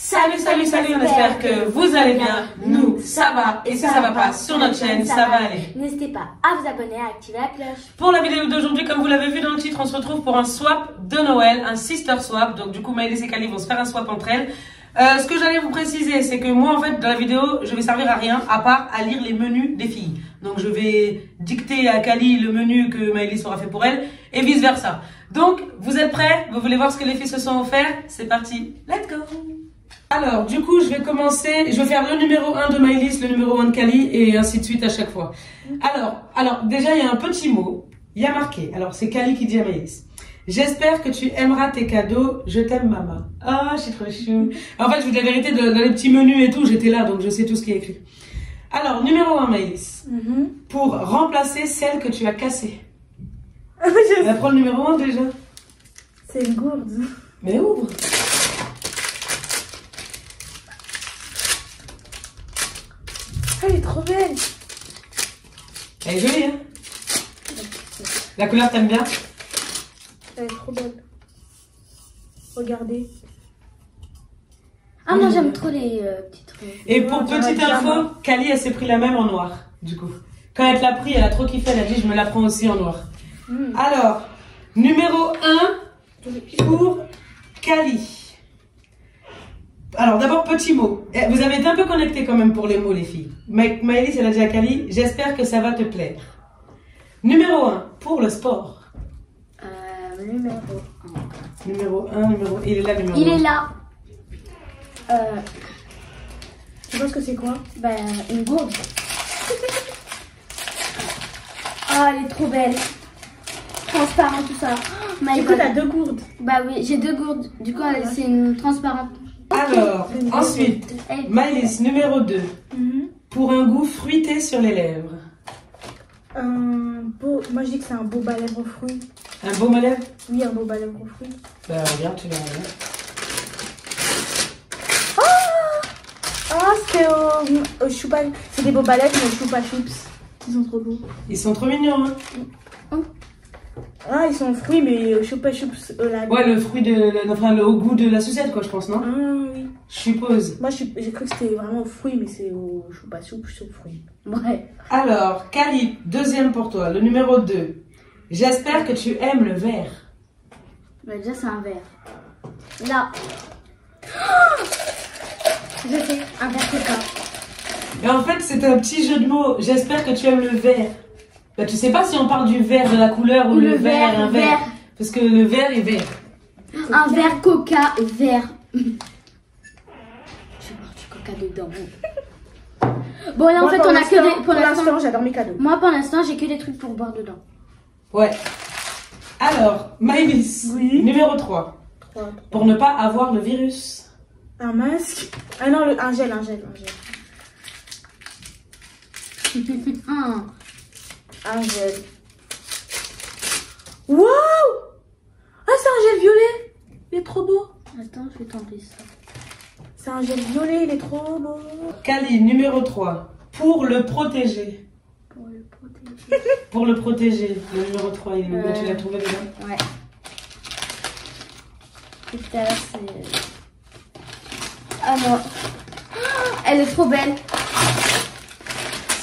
Salut, salut, salut, on espère que vous allez bien. Nous, ça va. Et si ça va pas sur notre chaîne, ça va aller. N'hésitez pas à vous abonner, à activer la cloche. Pour la vidéo d'aujourd'hui, comme vous l'avez vu dans le titre, on se retrouve pour un swap de Noël, un sister swap. Donc du coup, Maëlys et Kali vont se faire un swap entre elles. Ce que j'allais vous préciser, c'est que moi, en fait, dans la vidéo, je vais servir à rien, à part à lire les menus des filles. Donc, je vais dicter à Kali le menu que Maëlys aura fait pour elle, et vice versa. Donc, vous êtes prêts? Vous voulez voir ce que les filles se sont offerts? C'est parti, let's go! Alors, du coup, je vais commencer, je vais faire le numéro 1 de Maëlys, le numéro 1 de Kali, et ainsi de suite à chaque fois. Alors, déjà, il y a un petit mot, il y a marqué, alors c'est Kali qui dit à Maëlys. J'espère que tu aimeras tes cadeaux. Je t'aime, maman. Ah, je suis trop chou. En fait, je vous dis la vérité, dans les petits menus et tout, j'étais là, donc je sais tout ce qui est écrit. Alors, numéro 1, Maëlys. Pour remplacer celle que tu as cassée. On va prendre le numéro 1 déjà. C'est une gourde. Mais ouvre. Elle est trop belle. Elle est jolie, hein? La couleur, t'aimes bien? Elle est trop belle. Regardez. Ah, moi j'aime trop les petits trucs. Et pour petite info, Kali, elle s'est pris la même en noir, du coup. Quand elle l'a pris, elle a trop kiffé, elle a dit je me la prends aussi en noir. Alors, numéro 1 pour Kali. Alors d'abord, petit mot. Vous avez été un peu connectés quand même pour les mots, les filles. Maëlys, elle a dit à Kali, j'espère que ça va te plaire. Numéro 1 pour le sport. Numéro 1. Il est là, numéro 1. Il est là. Tu vois ce que c'est quoi? Ben, une gourde. Ah, elle est trop belle. Transparente, tout ça. Du coup, t'as deux gourdes. Bah oui, j'ai deux gourdes. Du coup, c'est une transparente. Alors, ensuite, Maëlys, numéro 2. Pour un goût fruité sur les lèvres. Moi, je dis que c'est un beau bas lèvres aux fruits. Un beau malève? Oui, un beau bas lèvres aux fruits. Bah, regarde, tu verras. Ah, c'était au choupa. C'est des beaux bas lèvres, mais au choupa choups. Ils sont trop beaux. Ils sont trop mignons, hein? Ah, ils sont fruits, mais au choupa choups. Ouais, le fruit au goût de la sucette, quoi, je pense, non? Ah, oui. Je suppose. Moi, j'ai cru que c'était vraiment aux fruits, mais c'est au choupa choups aux fruits. Ouais. Alors, Kali, deuxième pour toi, le numéro 2. J'espère que tu aimes le vert. Bah, déjà, c'est un verre. Là. Je sais, un verre coca. Et en fait, c'est un petit jeu de mots. J'espère que tu aimes le vert. Bah, tu sais pas si on parle du vert de la couleur ou le vert, un vert. Parce que le vert est vert. Un verre coca vert. Je vais boire du coca dedans. Bon, là, en fait, on a que des. Pour l'instant, j'adore mes cadeaux. Moi, pour l'instant, j'ai que des trucs pour boire dedans. Ouais. Alors, Maëlys, numéro 3. Pour ne pas avoir le virus. Un masque. Ah non, un gel. Un gel. Wow! Ah, c'est un gel violet. Il est trop beau. Attends, je vais tenter ça. C'est un gel violet, il est trop beau. Kali, numéro 3. Pour le protéger. Pour le protéger. Le numéro 3, il est où? Tu l'as trouvé déjà? Ouais. Et tout à l'heure, c'est... Ah non. Elle est trop belle.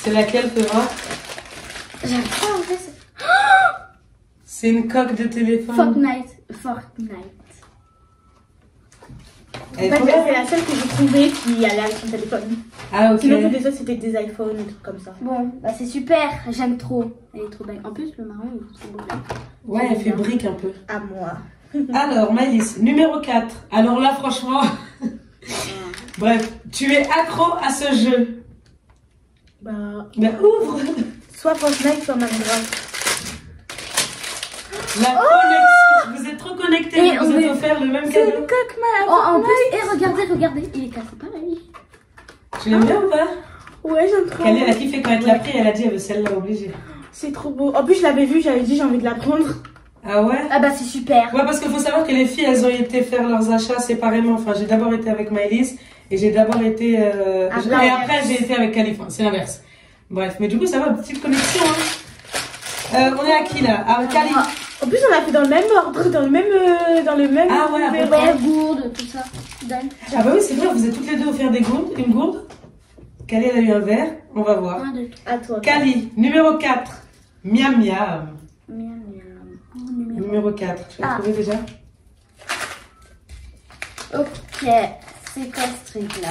C'est laquelle, Fera? J'aime pas en fait. C'est une coque de téléphone. Fortnite. Elle En fait, c'est la seule que j'ai trouvée qui allait avec son téléphone. Ah, ok. Sinon, toutes les autres, c'était des iPhones, des trucs comme ça. Bon, bah c'est super. J'aime trop. Elle est trop belle. En plus, le marron, il est trop beau. Ouais, elle fait brique un peu. À moi. Alors, Maëlys, numéro 4. Alors là, franchement... Bref, tu es accro à ce jeu. Bah ouvre. Soit Fortnite, soit Minecraft. La connexion. Vous êtes trop connectés. Et vous êtes offert le même C'est cadeau. une coque, en plus, regardez. Il est cassé pareil. Tu l'aimes bien ou pas? Ouais, j'aime trop. Elle a kiffé quand elle l'a pris. Elle a dit elle veut celle-là obligée. C'est trop beau. En plus, je l'avais vu, j'avais dit j'ai envie de la prendre. Ah ouais? Ah bah c'est super. Ouais, parce qu'il faut savoir que les filles, elles ont été faire leurs achats séparément. Enfin, j'ai d'abord été avec Maëlys et j'ai d'abord été... et après, j'ai été avec Kali. C'est l'inverse. Bref, mais du coup, ça va, petite connexion. Hein. On est à qui là? À Kali. En plus, on a fait dans le même ordre, dans le même Ah ouais, numéro. ouais, gourde, tout ça. Donne. Ah bah oui, c'est vrai, vous êtes toutes les deux offert des gourdes, une gourde. Kali, elle a eu un verre, on va voir. À toi. Kali, numéro 4. Miam miam. Miam, miam. Numéro 4, tu l'as trouvé déjà? Ok, c'est quoi ce truc là?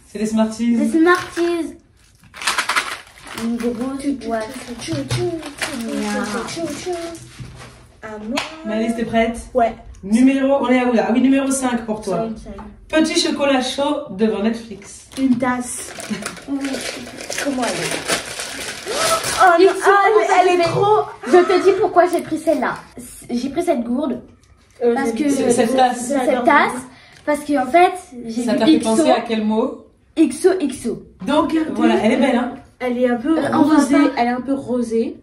C'est des Smarties. Des Smarties. Une grosse boîte. À moi. Malice, t'es prête? Ouais. Numéro, on est à où là? Ah oui, numéro 5 pour toi. 5. Petit chocolat chaud devant Netflix. Une tasse. Oui. Comment elle est? Oh non, elle est trop. Je te dis pourquoi j'ai pris celle-là. J'ai pris cette gourde. Parce que cette tasse. Parce que en fait, j'ai Ça t'a vu fait penser à quel mot? XOXO. Donc voilà, elle est belle hein. Elle est un peu on voit rosée. pas. Elle est un peu rosée.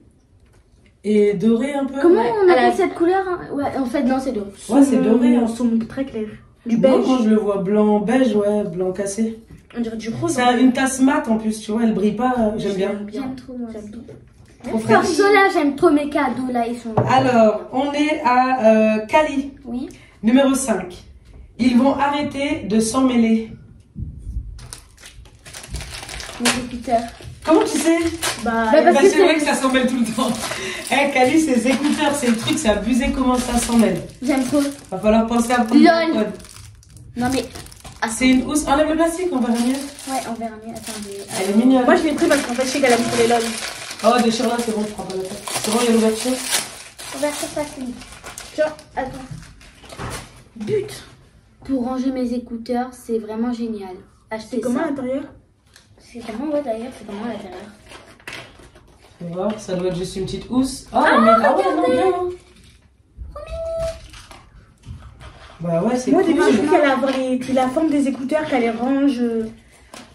Et dorée un peu. Comment Ouais. on appelle cette couleur hein? Ouais, en fait non, c'est doré. Ouais, c'est doré. Hein. Son très clair. Du Moi, beige. moi, je le vois blanc, beige, ouais, blanc cassé. On dirait du rose. C'est une tasse mate en plus, tu vois, elle brille pas, j'aime bien. J'aime trop moi. J'aime trop. Trop fraîche. Perso là, j'aime trop mes cadeaux là, ils sont. Alors, on est à Kali, Oui. numéro 5. Ils vont arrêter de s'en mêler. Mes écouteurs. Comment tu sais? Bah, Bah, c'est vrai que ça s'en mêle tout le temps. Eh, Kali, ces écouteurs, c'est le truc, c'est abusé comment ça s'en mêle. j'aime trop. Va falloir penser à prendre Lol. le code. Non mais. C'est une housse. Enlève le plastique, on verra mieux. Ouais, on verra mieux. Attendez. Elle est mignonne. Moi je l'ai pris parce qu'en fait je sais qu'elle aime trop les lol. Oh, déchire-la, c'est bon, je prends pas la tête. C'est bon, il y a l'ouverture. Ouverture facile. Tiens, attends. But. Pour ranger mes écouteurs, c'est vraiment génial. Achetez C'est comment à ça. l'intérieur? C'est comment ouais d'ailleurs, c'est comment à l'intérieur. On va voir, ça doit être juste une petite housse. Oh, Ah, mais regardez. bien. Bah ouais, c'est Moi au cool. début j'ai cru qu'elle allait avoir la forme des écouteurs, qu'elle les range.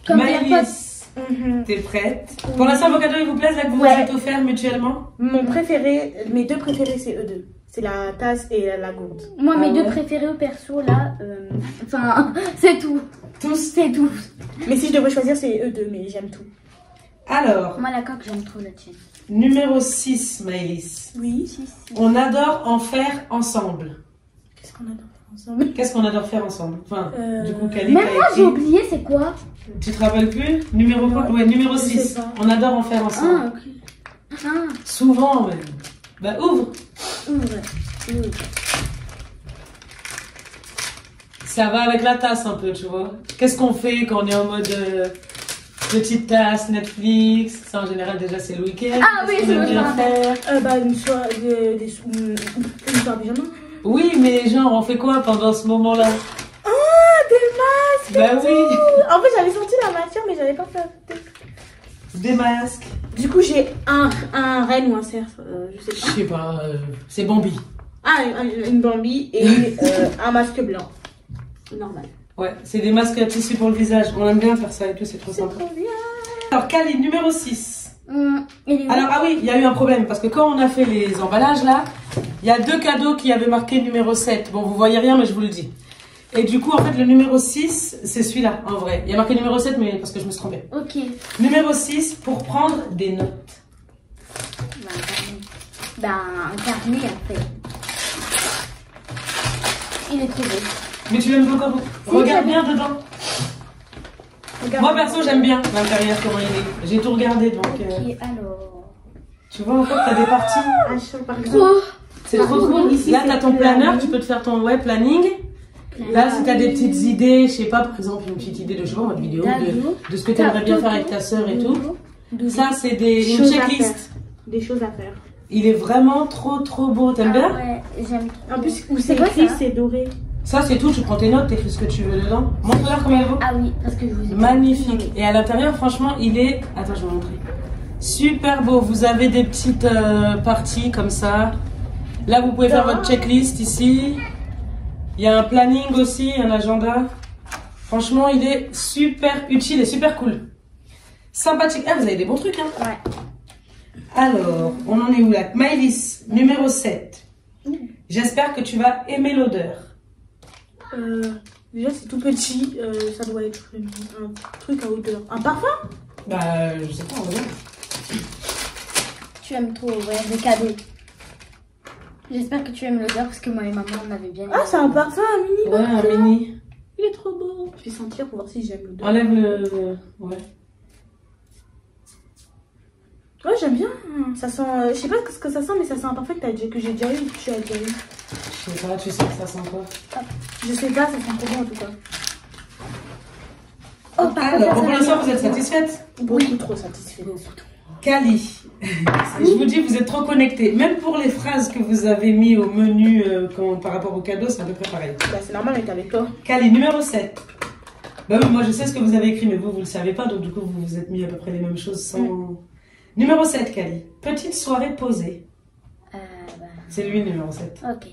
Comme Maëlys, t'es prête? Pour l'instant, vos cadeaux, ils vous plaisent là que vous vous êtes offerts mutuellement? Mon préféré, mes deux préférés c'est eux deux. C'est la tasse et la gourde. Moi, mes Ah deux ouais. préférés au perso là, enfin, c'est tout. Tous. C'est tout. Mais si je devrais choisir c'est eux deux, mais j'aime tout. Alors, Moi, la coque, j'aime trop la tienne. numéro 6, Maëlys. Oui. Si, si. On adore en faire ensemble. Qu'est-ce qu'on adore faire ensemble? Qu'est-ce qu'on adore faire ensemble? Enfin, du coup, Kali, Même t'as moi, écrit. j'ai oublié, c'est quoi? Tu te rappelles plus? Numéro quoi? Ouais, numéro Je sais 6. pas. On adore en faire ensemble. Ah, ok. Ah, Souvent, même. Bah, ouvre. ouvre. Ouvre. Ça va avec la tasse un peu, tu vois. Qu'est-ce qu'on fait quand on est en mode petite tasse, Netflix? Ça, en général, déjà, c'est le week-end. Ah oui, Qu'est-ce c'est qu'on aime le bien week-end. faire? Bah une soirée, une soirée pyjama. Oui, mais genre, on fait quoi pendant ce moment-là? Ah, des masques. Bah oui, En fait j'avais senti la matière mais j'avais pas fait. des masques. Du coup j'ai un renne ou un cerf, je sais Je pas. sais pas, c'est Bambi. Ah, une Bambi et un masque blanc. Normal. Ouais, c'est des masques à tissu pour le visage. On aime bien faire ça et tout, c'est trop C'est sympa. trop bien. Alors, Kali, numéro 6. Il est où? Alors, ah oui, il y a eu un problème parce que quand on a fait les emballages là, il y a 2 cadeaux qui avaient marqué numéro 7. Bon, vous voyez rien, mais je vous le dis. Et du coup, en fait, le numéro 6, c'est celui-là, en vrai. Il y a marqué numéro 7, mais parce que je me suis trompée. Ok. Numéro 6, pour prendre des notes. Ben, un carnet en fait. Il est trop beau. Mais tu l'aimes beaucoup. Regarde bien dedans. Regarde. Moi, perso, j'aime bien l'intérieur, comment il est. J'ai tout regardé, donc... Ok, alors. Tu vois, en fait, t'as des parties. Par exemple. Trop. C'est trop cool. Ici, Là, c'est t'as ton planning. planeur, tu peux te faire ton planning. Là, si t'as des petites idées, je sais pas, par exemple, une petite idée de, je sais pas, de vidéo, de ce que t'aimerais bien faire avec ta sœur et tout. Ça, c'est une Choses à checklist. faire. Des choses à faire. Il est vraiment trop beau. T'aimes bien? Ouais, j'aime trop. En plus, où C'est c'est quoi, écrit, ça c'est doré. Ça, c'est tout. Tu prends tes notes, t'écris ce que tu veux dedans. Montre-leur comment il est beau. Ah oui, parce que je vous ai Magnifique. Et à l'intérieur, franchement, il est... Attends, je vais vous montrer. Super beau. Vous avez des petites parties comme ça. Là, vous pouvez faire votre checklist ici. Il y a un planning aussi, un agenda. Franchement, il est super utile et super cool. Sympathique. Ah, vous avez des bons trucs, hein? Ouais. Alors, on en est où là? Maëlys, numéro 7. J'espère que tu vas aimer l'odeur. Déjà, c'est tout petit. Ça doit être un truc à odeur. Un parfum? Bah, je sais pas, on va voir. tu aimes trop, ouais, les cadeaux. J'espère que tu aimes l'odeur parce que moi et maman on avait bien. Ah, c'est un parfum, un mini. Ouais, un mini. Il est trop beau. Je vais sentir pour voir si j'aime l'odeur. Enlève le. Ouais. Ouais, j'aime bien. Ça sent. Je sais pas ce que ça sent, mais ça sent un parfum que j'ai déjà eu. Tu as déjà eu. Je sais pas, tu sais que ça sent quoi? Je sais pas, ça sent trop bon en tout cas. Oh, par Alors, contre, pour l'instant, vous êtes satisfaite? Beaucoup trop satisfaite. Kali, je vous dis, vous êtes trop connectés. Même pour les phrases que vous avez mis au menu par rapport au cadeau, c'est à peu près pareil. Bah, c'est normal, on est avec toi. Kali, numéro 7. Bah oui, moi je sais ce que vous avez écrit, mais vous le savez pas, donc du coup vous vous êtes mis à peu près les mêmes choses sans... Numéro 7, Kali. Petite soirée posée. Bah... C'est lui, numéro 7. Ok.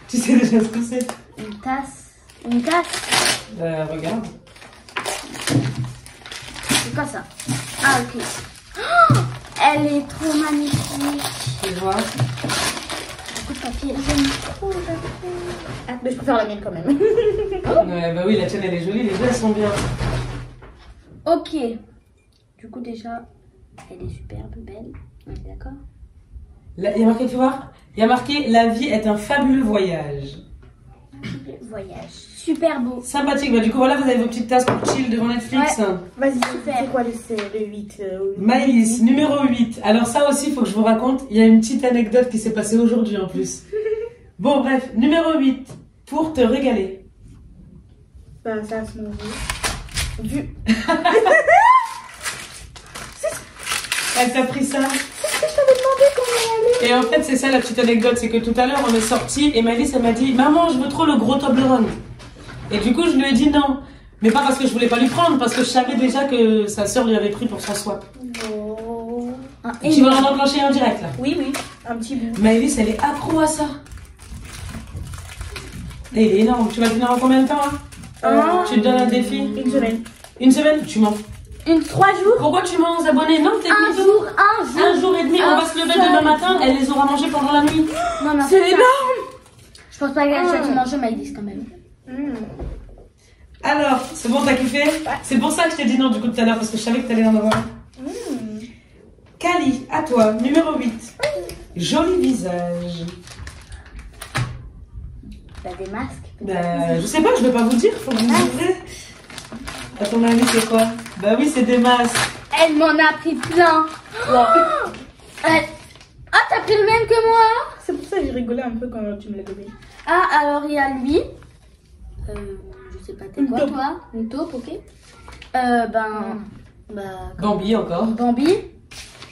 Tu sais déjà ce que c'est? Une tasse. Une tasse. Regarde. C'est quoi ça? Ah, ok. Oh, elle est trop magnifique. Tu vois? Beaucoup de papier. J'aime trop le papier. Ah, mais je préfère la mienne quand même. Ouais, bah oui, la tienne elle est jolie, les deux elles sont bien. Ok. Du coup, déjà, elle est superbe, belle. On est d'accord? Il y a marqué, tu vois? Il y a marqué, la vie est un fabuleux voyage. Voyage. Super beau. Sympathique, bah du coup voilà, vous avez vos petites tasses pour chill devant Netflix. Ouais. Vas-y, Super. c'est quoi le 8 Maëlys, numéro 8. Alors ça aussi, il faut que je vous raconte. Il y a une petite anecdote qui s'est passée aujourd'hui en plus. Bon, bref, numéro 8. Pour te régaler. Bah, ça se mange. Du. Elle t'a pris ça. Je t'avais demandé comment elle allait. Et en fait, c'est ça la petite anecdote. C'est que tout à l'heure, on est sortis et Maëlys, elle m'a dit, maman, je veux trop le gros Toblerone. Et du coup, je lui ai dit non. Mais pas parce que je voulais pas lui prendre, parce que je savais déjà que sa sœur lui avait pris pour son swap. Oh. Tu vas en enclencher un direct là. Oui, oui, un petit bout. Maëlys, elle est accro à ça. Et il est énorme. Tu vas le finir en combien de temps hein Tu te donnes un défi? Une semaine. Une semaine? Tu mens. 3 jours. Pourquoi tu mens aux abonnés? Non, t'es Un jour. Un jour et demi. On va se lever demain matin. Elle les aura mangés pendant la nuit. Non, mais C'est énorme. je pense pas qu'elle soit manger Maëlys quand même. Alors, c'est bon, t'as kiffé? C'est pour ça que je t'ai dit non du coup tout à l'heure, parce que je savais que t'allais en avoir un. Kali, à toi, numéro 8. Joli visage. T'as des masques? Je sais pas, je vais pas vous dire, faut que vous ouvrez. À ton avis, c'est quoi? Bah oui, c'est des masques. Elle m'en a pris plein. Ah, t'as pris le même que moi? C'est pour ça que j'ai rigolé un peu quand tu me l'as donné. Ah, alors il y a lui. Je sais pas, t'es quoi toi? Une taupe, ok. Bambi encore. Bambi.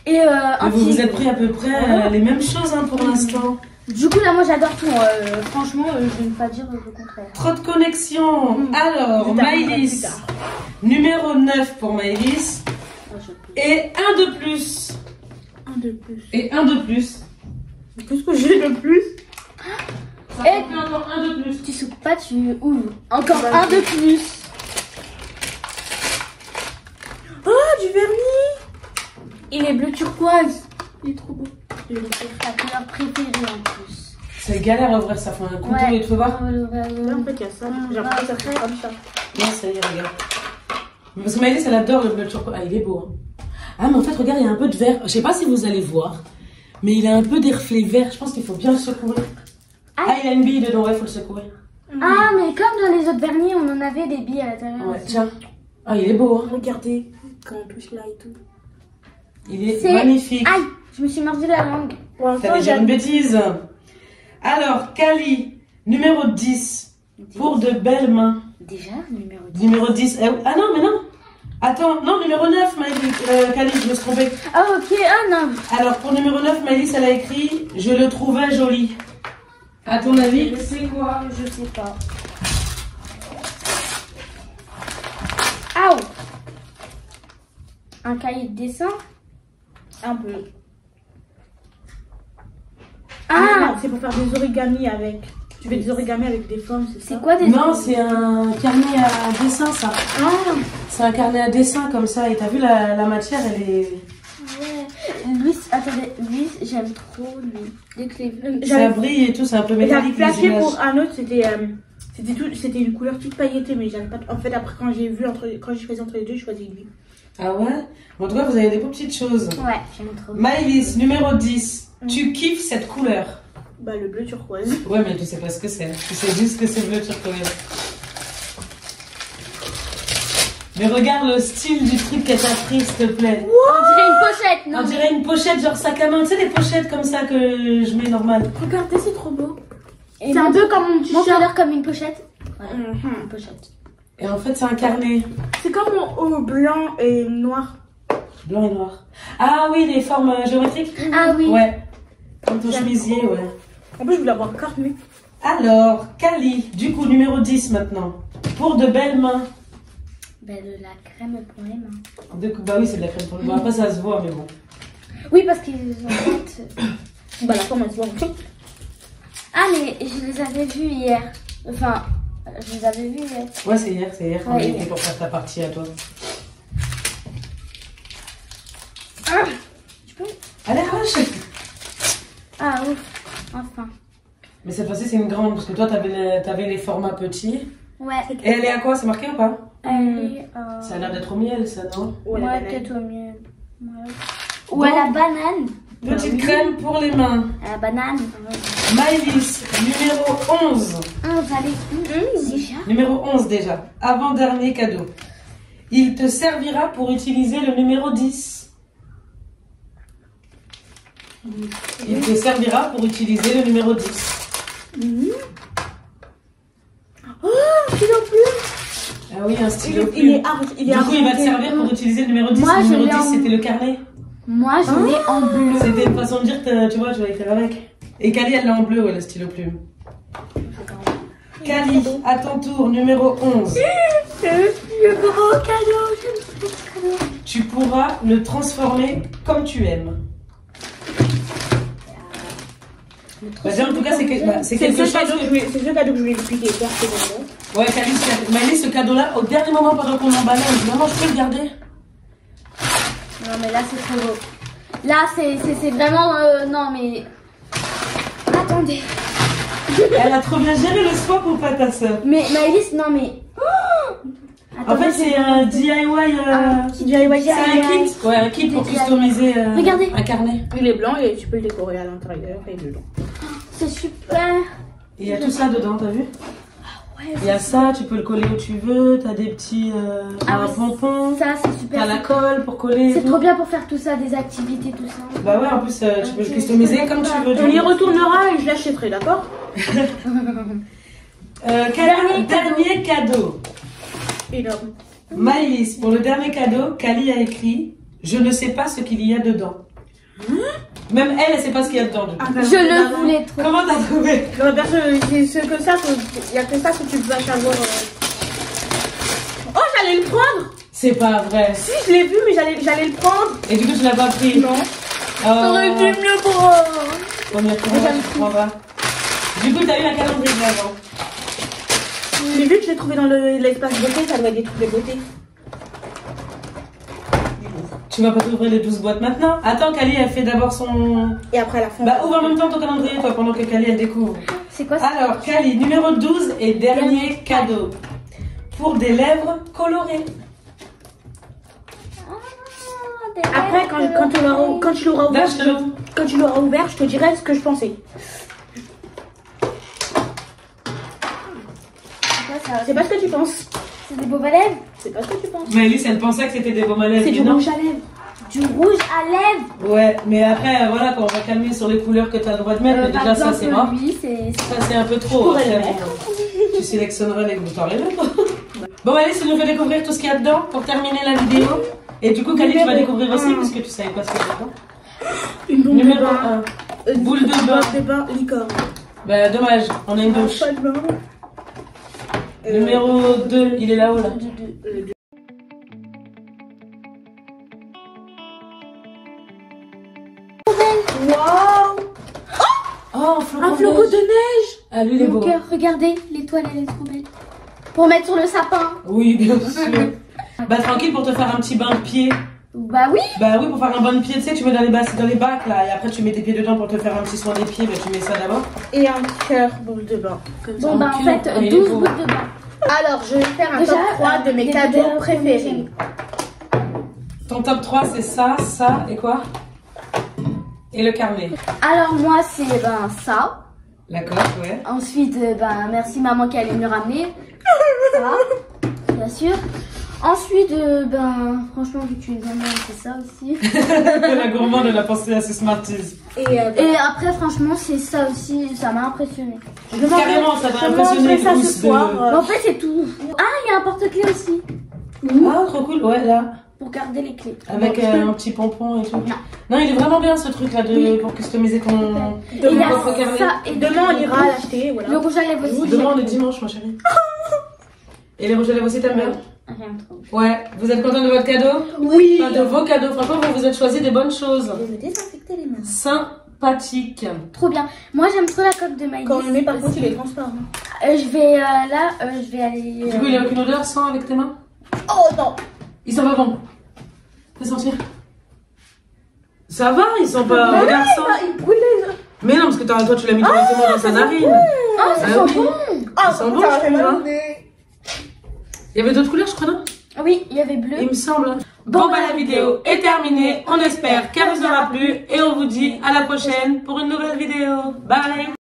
Et un vous petit... vous êtes pris à peu près les mêmes choses hein, pour l'instant. Du coup, là, moi, j'adore tout. Franchement, je ne vais pas dire le contraire. Trop de connexion. Alors, Maëlys. Numéro 9 pour Maëlys. Et un de plus. Un de plus. Et un de plus. Qu'est-ce que j'ai de plus? Ça fait encore un de plus. Tu souffles pas, tu ouvres. Encore un de plus. Oh, du vernis. Il est bleu turquoise. Il est trop beau. Ta couleur préférée en plus. C'est galère à ouvrir ça, faut un couteau et tu peux voir. Là, en fait, il y a ça. J'ai l'impression que ça fait comme ça. Non, ça y est, regarde. Parce que Maëlys, elle adore le bleu turquoise. Ah, il est beau. Hein. Ah, mais en fait, regarde, il y a un peu de vert. Je sais pas si vous allez voir, mais il a un peu des reflets verts. Je pense qu'il faut bien le secouer. Ah, il y a une bille dedans, ouais, faut le secouer. Ah, mais comme dans les autres vernis, on en avait des billes à l'intérieur. Ouais, tiens. Ah, il est beau, hein. Regardez quand on touche là et tout. Il est magnifique. Aïe, je me suis mordu la langue. T'allais dire une bêtise. Alors, Kali, numéro 10. Pour de belles mains. Déjà, numéro 10. Numéro 10. Ah non, mais non. Attends, non, numéro 9, Kali, je me suis trompée. Ah, ok, ah non. Alors, pour numéro 9, Maëlys, elle a écrit « Je le trouvais joli ». À ton avis, c'est quoi? Je sais pas. Aouh. Un cahier de dessin? Un peu. Ah, non, c'est pour faire des origamis avec. Tu fais des origamis avec des formes, c'est ça? c'est quoi des Non, c'est un carnet à dessin, ça. Ah, C'est un carnet à dessin comme ça. Et t'as vu, la matière, elle est... ouais. Lui, attendez, lui, j'aime trop lui. Dès que je l'ai vu. Ça brille et tout, c'est un peu métallique. J'avais les plaqué images. pour un autre, c'était une couleur toute pailletée, mais j'avais pas. En fait, après, quand j'ai faisais entre les deux, je choisis lui. Ah ouais? En tout cas, vous avez des beaux petites choses. Ouais, j'aime trop. Maëlys, numéro 10. Tu kiffes cette couleur? Bah, le bleu turquoise. Ouais, mais tu sais pas ce que c'est. Tu sais juste que c'est bleu turquoise. Mais regarde le style du truc qu'elle t'a pris, s'il te plaît. On dirait une pochette, non? On dirait une pochette, genre sac à main. Tu sais, les pochettes comme ça que je mets normal. Regardez, c'est trop beau. C'est un peu comme mon t-shirt. Comme une pochette. Ouais, une pochette. Et en fait, c'est un carnet. C'est comme mon haut blanc et noir. Blanc et noir. Ah oui, les formes géométriques. Ah oui. Ouais. Comme ton chemisier, ouais. En plus, je voulais avoir carnet. Alors, Kali, du coup, numéro 10 maintenant. Pour de belles mains. Ben, de la crème pour les mains. Bah oui, c'est de la crème pour les mains. Après, ça se voit, mais bon. Oui, parce qu'ils ont fait... Bah, la forme, elle se voit. Ah, mais je les avais vus hier. Enfin, je les avais vus hier. Ouais, c'est hier. On Ouais, était pour faire ta partie à toi. Ah, tu peux? Allez, arrache. Ah, ouf. Enfin. Mais cette fois-ci, c'est une grande, parce que toi, t'avais les formats petits. Ouais. Et elle est à quoi? C'est marqué ou pas? Ça Ça a l'air d'être au miel, ça, non? Ouais, peut-être au mieux. Ouais. Ou à la banane. Petite crème pour les mains. À la banane. Maëlys, numéro 11. Allez. Déjà. Numéro 11 déjà. Avant-dernier cadeau. Il te servira pour utiliser le numéro 10. Il te servira pour utiliser le numéro 10. Oh, stylo plume. Ah oui, un stylo plume. Il est hard. Du coup, il va te servir pour utiliser le numéro 10. Moi, le numéro je l'ai 10, en- c'était le carnet. Moi, je l'ai en bleu. C'était une façon de dire que, tu vois, je vais écrire avec. Et Kali, elle l'a en bleu, ouais, le stylo plume. Kali, à ton tour, numéro 11. Le gros cadeau. Tu pourras le transformer comme tu aimes. Bah, déjà, en tout cas, c'est quelque chose que... C'est ce cadeau que je voulais expliquer. Ouais, Kali, Maëlys, ce cadeau-là, au dernier moment, pendant qu'on l'emballait, on dit, maman, je peux le garder? Non, mais là, c'est trop beau. Là, c'est vraiment... non, mais... Attendez. Elle a trop bien géré le swap ou pas, ta soeur? Mais Maëlys, non, mais... En fait, c'est un DIY. DIY. C'est un kit. Ouais, un kit pour customiser Regardez. un carnet. Il est blanc et tu peux le décorer à l'intérieur et dedans. C'est super. Et il y a tout ça dedans, t'as vu? Ouais, Il y a ça, tu peux le coller où tu veux. T'as des petits Ah ouais, pompons. ça, c'est super. T'as la colle pour coller. C'est trop bien pour faire tout ça, des activités, tout ça. Bah ouais, en plus, tu peux le customiser comme tu veux. On y retournera et je l'achèterai, d'accord? Dernier cadeau. Énorme. Maëlys, pour le dernier cadeau, Kali a écrit « Je ne sais pas ce qu'il y a dedans ». Même elle, elle sait pas ce qu'il y a dedans. Du coup. Je le voulais trop. Comment t'as trouvé? Non, perso, c'est que ça, il y a que ça que tu peux savoir. Oh, j'allais le prendre. C'est pas vrai. Si, je l'ai vu, mais j'allais le prendre. Et du coup, tu l'as pas pris? Non. T'aurais dû me le prendre. Bon, mais tu prends pas. Du coup, t'as eu un calendrier avant. Mais vu que je l'ai trouvé dans l'espace beauté, ça doit être des trucs de beauté. Tu vas pas t'ouvrir les 12 boîtes maintenant? Attends, Kali, elle fait d'abord son... Et après, à la fin. Bah, ouvre en même temps ton calendrier, toi, pendant que Kali, elle découvre. C'est quoi ça? Alors, Kali, numéro 12 et dernier cadeau. Pour des lèvres colorées. Après, quand tu l'auras ouvert, je te dirai ce que je pensais. C'est pas ce que tu penses. C'est des baumes à lèvres? C'est pas ce que tu penses. Maëlys, elle pensait que c'était des baumes à lèvres. C'est du non? rouge à lèvres. Du rouge à lèvres? Ouais, mais après, voilà, quand on va calmer sur les couleurs que tu as le droit de mettre, mais Par déjà, ça, exemple, c'est mort. lui, c'est... Ça, c'est un peu trop. pourrais Après, le mettre. tu sélectionneras les boutons. Bon, allez, tu nous fais découvrir tout ce qu'il y a dedans pour terminer la vidéo. Et du coup, Kali, tu vas découvrir aussi, parce que tu savais pas ce qu'il y a dedans. Une boule Numéro de bain. 1. Boule de bain. De bain, licorne. Bah, dommage, on a une douche. Pas de bain. Numéro 2, il est là-haut, là. Waouh! Oh, Un flocon de neige! Ah, lui, il est Mon beau. cœur, regardez, l'étoile, elle est trop belle. Pour mettre sur le sapin. Oui, bien sûr. Bah, tranquille, pour te faire un petit bain de pied. Bah oui. Bah oui, pour faire un bain de pied, tu sais, tu mets dans les bacs, là, et après tu mets tes pieds dedans pour te faire un petit soin des pieds, bah tu mets ça d'abord. Et un cœur boule de bain. Comme ça. Bon, bah en cœur. fait, Ah, il est 12 beau. gouttes de bain. Alors, je vais faire un Déjà, top 3 de mes des cadeaux cadeaux préférés. Ton top 3, c'est ça, ça et quoi? Et le carnet. Alors moi, c'est ça. D'accord, ouais. Ensuite, merci maman qui allait me le ramener. Ça, bien sûr. Ensuite, franchement, vu que tu es bien, c'est ça aussi. La gourmande, elle a pensé à ses Smarties. Et après, franchement, c'est ça aussi. Ça m'a impressionné. Carrément, ça m'a impressionné. Ça ce soir. En fait, c'est tout. Ah, il y a un porte-clés aussi. Ah, trop cool, ouais, là. Pour garder les clés. Avec un petit pompon et tout. Non, il est vraiment bien ce truc là pour customiser ton propre carnet. Et demain, on ira l'acheter. Voilà. Le rouge à lèvres aussi. Demain, on est dimanche, ma chérie. Et les rouges à lèvres aussi, t'aimes bien? Rien trop. Ouais, vous êtes content de votre cadeau? Oui. Enfin, de vos cadeaux, franchement, vous vous êtes choisi des bonnes choses. Je vais me désinfecter les mains. Sympathique. Trop bien. Moi, j'aime trop la coque de maïs. Quand on le met, par contre, il est transparent. Je vais je vais aller. Du coup, il n'y a aucune odeur sans avec tes mains? Oh non. Ils sont pas bons. Fais sentir. Ça va, ils sont pas. Regarde ça. Il brûle les. Mais non, parce que toi, tu l'as mis directement dans sa narine. Oh, ça sent bon. Ils sont bons, je trouve. Il y avait d'autres couleurs, je crois, non? Oui, il y avait bleu. Il me semble. Bon, la vidéo est terminée. On espère qu'elle vous aura plu. Et on vous dit à la prochaine pour une nouvelle vidéo. Bye!